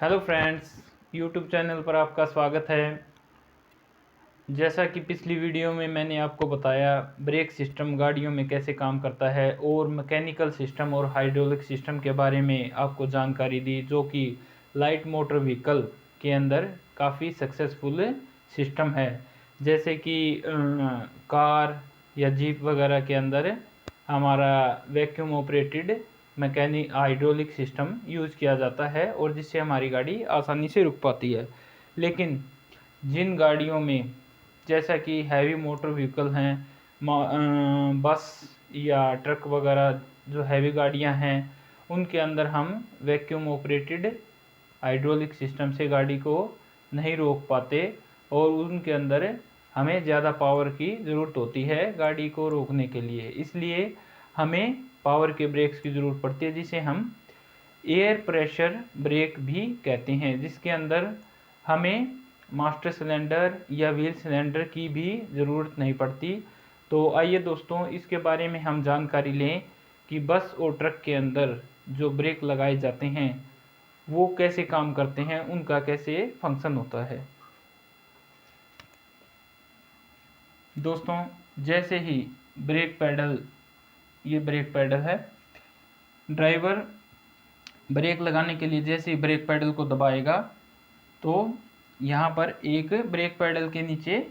Hello friends, YouTube channel पर आपका स्वागत है। जैसा कि पिछली वीडियो में मैंने आपको बताया ब्रेक सिस्टम गाड़ियों में कैसे काम करता है और मैकेनिकल सिस्टम और हाइड्रोलिक सिस्टम के बारे में आपको जानकारी दी, जो कि लाइट मोटर व्हीकल के अंदर काफ़ी सक्सेसफुल सिस्टम है। जैसे कि कार या जीप वगैरह के अंदर हमारा vacuum operated mechanic hydraulic system use किया जाता है और जिससे हमारी गाड़ी आसानी से रुक पाती है। लेकिन जिन गाड़ियों में जैसा कि हैवी मोटर व्हीकल हैं, बस या ट्रक वगैरह, जो हैवी गाड़ियां हैं, उनके अंदर हम वैक्यूम ऑपरेटेड हाइड्रोलिक सिस्टम से गाड़ी को नहीं रोक पाते और उनके अंदर हमें ज़्यादा पावर की ज़रूरत होती है गाड़ी को रोकने के लिए। इसलिए हमें पावर के ब्रेक्स की ज़रूरत पड़ती है, जिसे हम एयर प्रेशर ब्रेक भी कहते हैं, जिसके अंदर हमें मास्टर सिलेंडर या व्हील सिलेंडर की भी ज़रूरत नहीं पड़ती। तो आइए दोस्तों, इसके बारे में हम जानकारी लें कि बस और ट्रक के अंदर जो ब्रेक लगाए जाते हैं वो कैसे काम करते हैं, उनका कैसे फंक्शन होता है। दोस्तों, जैसे ही ब्रेक पैडल, ये ब्रेक पैडल है, ड्राइवर ब्रेक लगाने के लिए जैसे ही ब्रेक पैडल को दबाएगा तो यहाँ पर एक ब्रेक पैडल के नीचे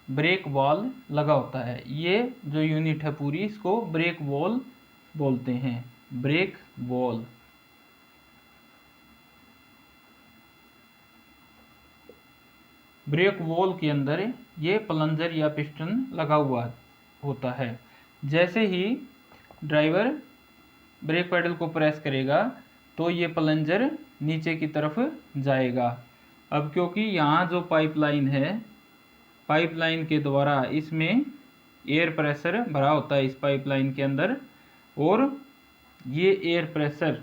ब्रेक वॉल लगा होता है। ये जो यूनिट है पूरी, इसको ब्रेक वॉल बोलते हैं, ब्रेक वॉल। ब्रेक वॉल के अंदर ये प्लंजर या पिस्टन लगा हुआ होता है। जैसे ही ड्राइवर ब्रेक पैडल को प्रेस करेगा तो ये प्लंजर नीचे की तरफ जाएगा। अब क्योंकि यहाँ जो पाइपलाइन है, पाइपलाइन के द्वारा इसमें एयर प्रेशर भरा होता है इस पाइपलाइन के अंदर, और ये एयर प्रेशर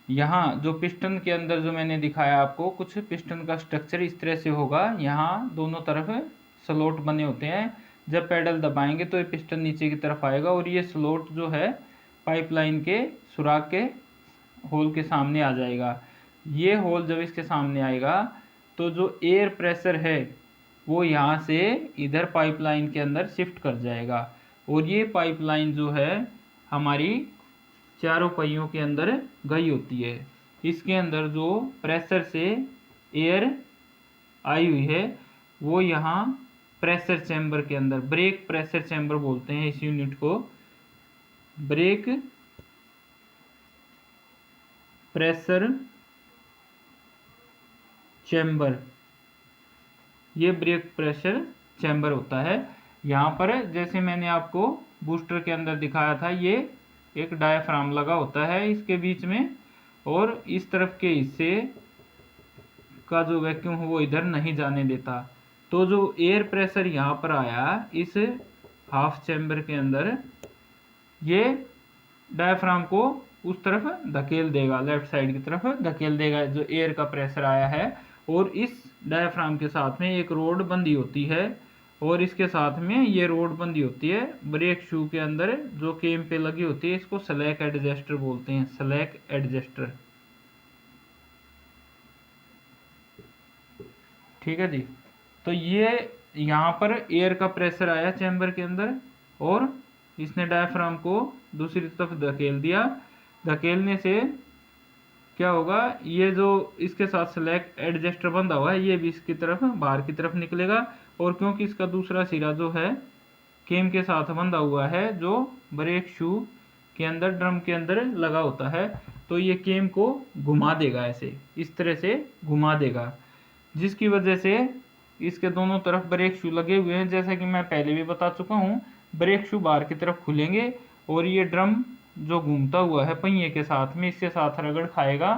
यहाँ जो पिस्टन के अंदर जो मैंने दिखाया आपको, कुछ पिस्टन का स्ट्रक्चर इस तरह से होगा। यहाँ दोनों तरफ स्लॉट बने होते हैं। जब पैडल दबाएंगे तो ये पिस्टन नीचे की तरफ आएगा और ये स्लॉट जो है पाइपलाइन के सुराख के होल के सामने आ जाएगा। ये होल जब इसके सामने आएगा तो जो एयर प्रेशर है वो यहाँ से इधर पाइपलाइन के अंदर शिफ्ट कर जाएगा और ये पाइपलाइन जो है हमारी चारों पहियों के अंदर गई होती है। इसके अंदर जो प्रेशर से एयर आई हुई है वो यहाँ प्रेशर चैम्बर के अंदर, ब्रेक प्रेशर चैम्बर बोलते हैं इस यूनिट को, ब्रेक प्रेशर चैम्बर, ये ब्रेक प्रेशर चैम्बर होता है। यहाँ पर जैसे मैंने आपको बूस्टर के अंदर दिखाया था, ये एक डायाफ्राम लगा होता है इसके बीच में, और इस तरफ के हिस्से का जो वैक्यूम है वो इधर नहीं जाने देता। तो जो एयर प्रेशर यहाँ पर आया इस हाफ चैम्बर के अंदर, ये डायाफ्राम को उस तरफ धकेल देगा, लेफ्ट साइड की तरफ धकेल देगा जो एयर का प्रेशर आया है। और इस डायाफ्राम के साथ में एक रोड बंधी होती है और इसके साथ में ये रोड बंधी होती है ब्रेक शू के अंदर जो केम पे लगी होती है। इसको स्लैक एडजस्टर बोलते हैं, स्लैक एडजस्टर। ठीक है जी। तो ये यहाँ पर एयर का प्रेशर आया चैम्बर के अंदर और इसने डायाफ्राम को दूसरी तरफ धकेल दिया। धकेलने से क्या होगा, ये जो इसके साथ स्लैक एडजस्टर बंधा हुआ है ये भी इसकी तरफ बाहर की तरफ निकलेगा। और क्योंकि इसका दूसरा सिरा जो है केम के साथ बंधा हुआ है जो ब्रेक शू के अंदर, ड्रम के अंदर लगा होता है, तो ये केम को घुमा देगा, ऐसे इस तरह से घुमा देगा, जिसकी वजह से इसके दोनों तरफ ब्रेक शू लगे हुए हैं। जैसा कि मैं पहले भी बता चुका हूँ, ब्रेक शू बाहर की तरफ खुलेंगे और ये ड्रम जो घूमता हुआ है पहिए के साथ में, इसके साथ रगड़ खाएगा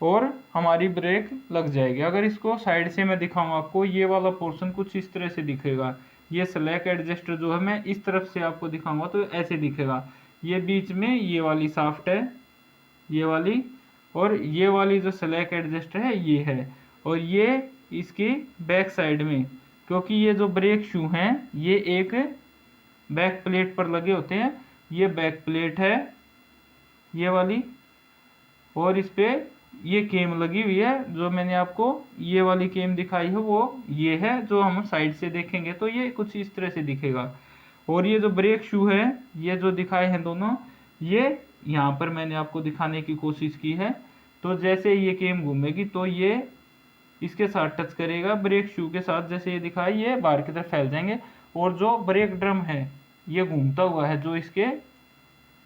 और हमारी ब्रेक लग जाएगी। अगर इसको साइड से मैं दिखाऊं आपको, ये वाला पोर्शन कुछ इस तरह से दिखेगा। ये स्लैक एडजस्टर जो है, मैं इस तरफ से आपको दिखाऊंगा तो ऐसे दिखेगा। ये बीच में ये वाली शाफ्ट है, ये वाली, और ये वाली जो स्लैक एडजस्टर है ये है, और ये इसकी बैक साइड में, क्योंकि ये जो ब्रेक शू हैं ये एक बैक प्लेट पर लगे होते हैं, ये बैक प्लेट है ये वाली, और इस पे ये केम लगी हुई है, जो मैंने आपको ये वाली केम दिखाई है वो ये है। जो हम साइड से देखेंगे तो ये कुछ इस तरह से दिखेगा। और ये जो ब्रेक शू है, ये जो दिखाए हैं दोनों, ये यहाँ पर मैंने आपको दिखाने की कोशिश की है। तो जैसे ये केम घूमेगी तो ये इसके साथ टच करेगा ब्रेक शू के साथ, जैसे ये दिखाई, ये बाहर की तरफ फैल जाएंगे। और जो ब्रेक ड्रम है ये घूमता हुआ है, जो इसके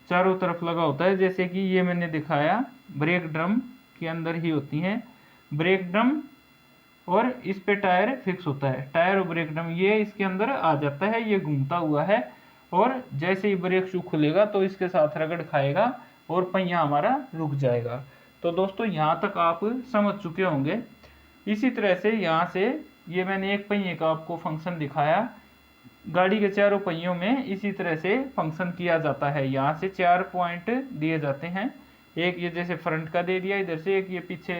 चारों तरफ लगा होता है, जैसे कि ये मैंने दिखाया, ब्रेक ड्रम के अंदर ही होती हैं ब्रेक ड्रम, और इस पे टायर फिक्स होता है। टायर और ब्रेक ड्रम ये इसके अंदर आ जाता है, ये घूमता हुआ है। और जैसे ही ब्रेक शू खुलेगा तो इसके साथ रगड़ खाएगा और पहिया हमारा रुक जाएगा। तो दोस्तों यहाँ तक आप समझ चुके होंगे। इसी तरह से यहाँ से ये मैंने एक पहिए का आपको फंक्शन दिखाया। गाड़ी के चारों पहियों में इसी तरह से फंक्शन किया जाता है। यहाँ से 4 पॉइंट दिए जाते हैं, एक ये जैसे फ्रंट का दे दिया इधर से, एक ये पीछे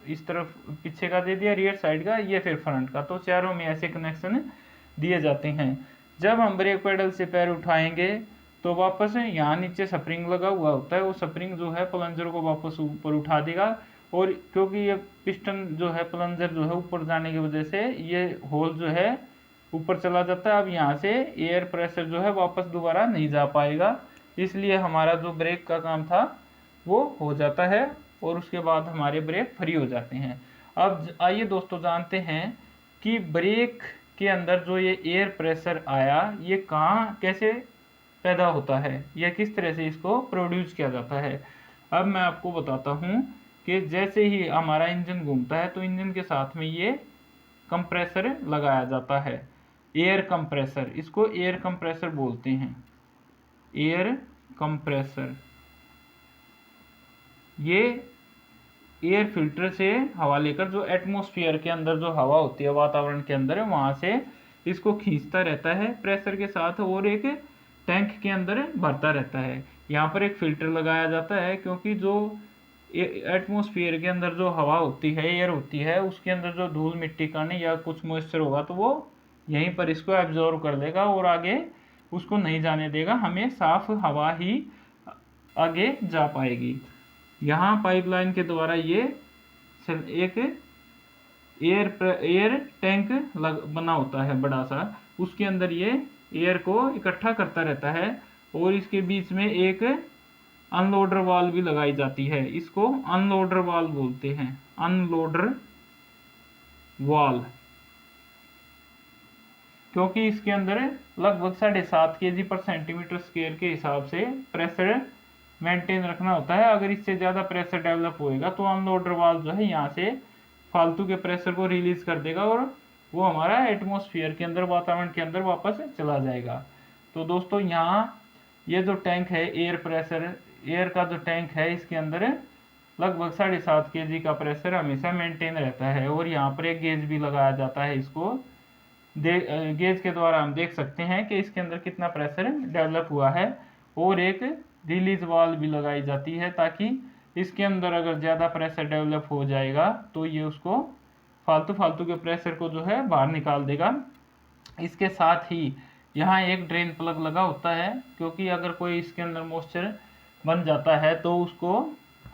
इस तरफ पीछे का दे दिया रियर साइड का, ये फिर फ्रंट का। तो चारों में ऐसे कनेक्शन दिए जाते हैं। जब हम ब्रेक पेडल से पैर उठाएंगे तो वापस यहाँ नीचे स्प्रिंग लगा हुआ होता है, वो स्प्रिंग जो है प्लंजर को वापस ऊपर उठा देगा। और क्योंकि ये पिस्टन जो है प्लंजर जो है ऊपर जाने की वजह से ये होल जो है ऊपर चला जाता है। अब यहाँ से एयर प्रेशर जो है वापस दोबारा नहीं जा पाएगा, इसलिए हमारा जो ब्रेक का काम था वो हो जाता है और उसके बाद हमारे ब्रेक फ्री हो जाते हैं। अब आइए दोस्तों जानते हैं कि ब्रेक के अंदर जो ये एयर प्रेशर आया ये कहाँ कैसे पैदा होता है, या किस तरह से इसको प्रोड्यूस किया जाता है। अब मैं आपको बताता हूँ कि जैसे ही हमारा इंजन घूमता है तो इंजन के साथ में ये कंप्रेसर लगाया जाता है, एयर कंप्रेसर, इसको एयर कंप्रेसर बोलते हैं। एयर कंप्रेसर ये एयर फिल्टर से हवा लेकर, जो एटमॉस्फेयर के अंदर जो हवा होती है वातावरण के अंदर है वहाँ से इसको खींचता रहता है प्रेशर के साथ और एक टैंक के अंदर भरता रहता है। यहाँ पर एक फिल्टर लगाया जाता है, क्योंकि जो एटमॉस्फेयर के अंदर जो हवा होती है, एयर होती है, उसके अंदर जो धूल मिट्टी कण या कुछ मॉइस्चर होगा तो वो यहीं पर इसको एब्जॉर्व कर लेगा और आगे उसको नहीं जाने देगा, हमें साफ हवा ही आगे जा पाएगी। यहाँ पाइपलाइन के द्वारा ये एक एयर टैंक बना होता है बड़ा सा, उसके अंदर ये एयर को इकट्ठा करता रहता है और इसके बीच में एक अनलोडर वाल्व भी लगाई जाती है, इसको अनलोडर वाल्व बोलते हैं, अनलोडर वाल्व। क्योंकि इसके अंदर लगभग 7.5 kg/cm² के हिसाब से प्रेशर मेंटेन रखना होता है। अगर इससे ज़्यादा प्रेशर डेवलप होएगा तो अनलोडर वाल्व जो है यहाँ से फालतू के प्रेशर को रिलीज कर देगा और वो हमारा एटमॉस्फेयर के अंदर वातावरण के अंदर वापस चला जाएगा। तो दोस्तों यहाँ ये जो टैंक है एयर प्रेशर, एयर का जो टैंक है, इसके अंदर लगभग 7.5 kg का प्रेशर हमेशा मेंटेन रहता है। और यहाँ पर एक गेज भी लगाया जाता है, इसको गेज के द्वारा हम देख सकते हैं कि इसके अंदर कितना प्रेशर डेवलप हुआ है। और एक रिलीज वाल्व भी लगाई जाती है, ताकि इसके अंदर अगर ज़्यादा प्रेशर डेवलप हो जाएगा तो ये उसको फालतू के प्रेशर को जो है बाहर निकाल देगा। इसके साथ ही यहाँ एक ड्रेन प्लग लगा होता है, क्योंकि अगर कोई इसके अंदर मॉइस्चर बन जाता है तो उसको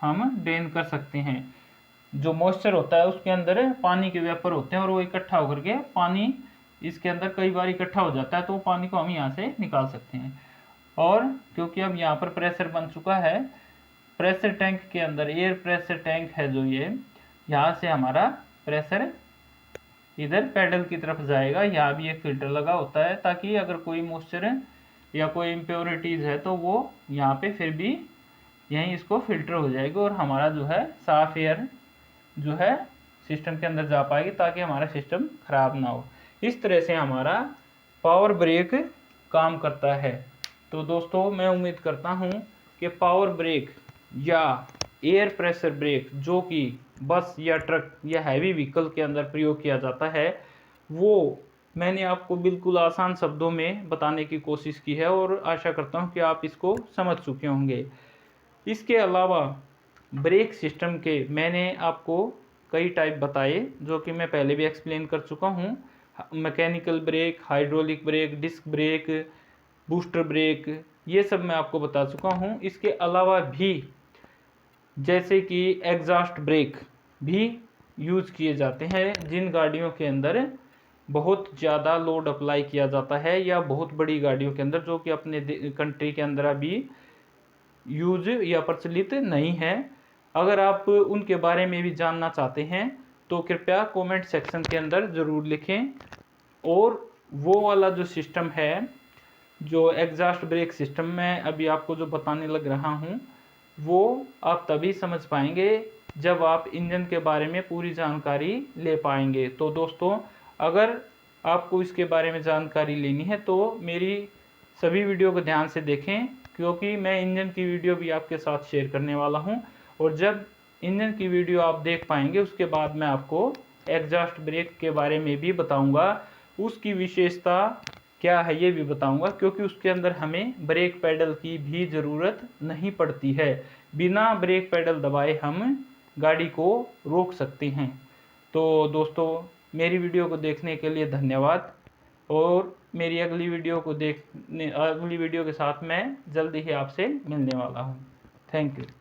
हम ड्रेन कर सकते हैं। जो मॉइस्चर होता है उसके अंदर पानी के वेपर होते हैं और वो इकट्ठा होकर के पानी इसके अंदर कई बार इकट्ठा हो जाता है, तो पानी को हम यहाँ से निकाल सकते हैं। और क्योंकि अब यहाँ पर प्रेशर बन चुका है, प्रेशर टैंक के अंदर एयर प्रेशर टैंक है जो ये, यहाँ से हमारा प्रेशर इधर पैडल की तरफ जाएगा। यहाँ भी एक फिल्टर लगा होता है, ताकि अगर कोई मॉइस्चर या कोई इम्प्योरिटीज़ है तो वो यहाँ पे फिर भी यहीं इसको फिल्टर हो जाएगा और हमारा जो है साफ एयर जो है सिस्टम के अंदर जा पाएगी, ताकि हमारा सिस्टम ख़राब ना हो। इस तरह से हमारा पावर ब्रेक काम करता है। तो दोस्तों मैं उम्मीद करता हूँ कि पावर ब्रेक या एयर प्रेशर ब्रेक जो कि बस या ट्रक या हैवी व्हीकल के अंदर प्रयोग किया जाता है, वो मैंने आपको बिल्कुल आसान शब्दों में बताने की कोशिश की है और आशा करता हूँ कि आप इसको समझ चुके होंगे। इसके अलावा ब्रेक सिस्टम के मैंने आपको कई टाइप बताए, जो कि मैं पहले भी एक्सप्लेन कर चुका हूँ। Mechanical brake, hydraulic brake, disc brake, booster brake, ये सब मैं आपको बता चुका हूँ। इसके अलावा भी जैसे कि एग्जॉस्ट ब्रेक भी यूज़ किए जाते हैं जिन गाड़ियों के अंदर बहुत ज़्यादा लोड अप्लाई किया जाता है या बहुत बड़ी गाड़ियों के अंदर, जो कि अपने कंट्री के अंदर अभी यूज या प्रचलित नहीं है। अगर आप उनके बारे में भी जानना चाहते हैं तो कृपया कमेंट सेक्शन के अंदर ज़रूर लिखें। और वो वाला जो सिस्टम है, जो एग्जॉस्ट ब्रेक सिस्टम मैं अभी आपको जो बताने लग रहा हूँ, वो आप तभी समझ पाएंगे जब आप इंजन के बारे में पूरी जानकारी ले पाएंगे। तो दोस्तों, अगर आपको इसके बारे में जानकारी लेनी है तो मेरी सभी वीडियो को ध्यान से देखें, क्योंकि मैं इंजन की वीडियो भी आपके साथ शेयर करने वाला हूं। और जब इंजन की वीडियो आप देख पाएंगे उसके बाद मैं आपको एग्जॉस्ट ब्रेक के बारे में भी बताऊंगा, उसकी विशेषता क्या है ये भी बताऊंगा, क्योंकि उसके अंदर हमें ब्रेक पैडल की भी ज़रूरत नहीं पड़ती है। बिना ब्रेक पैडल दबाए हम गाड़ी को रोक सकते हैं। तो दोस्तों, मेरी वीडियो को देखने के लिए धन्यवाद। और मेरी अगली वीडियो के साथ मैं जल्दी ही आपसे मिलने वाला हूँ। Thank you.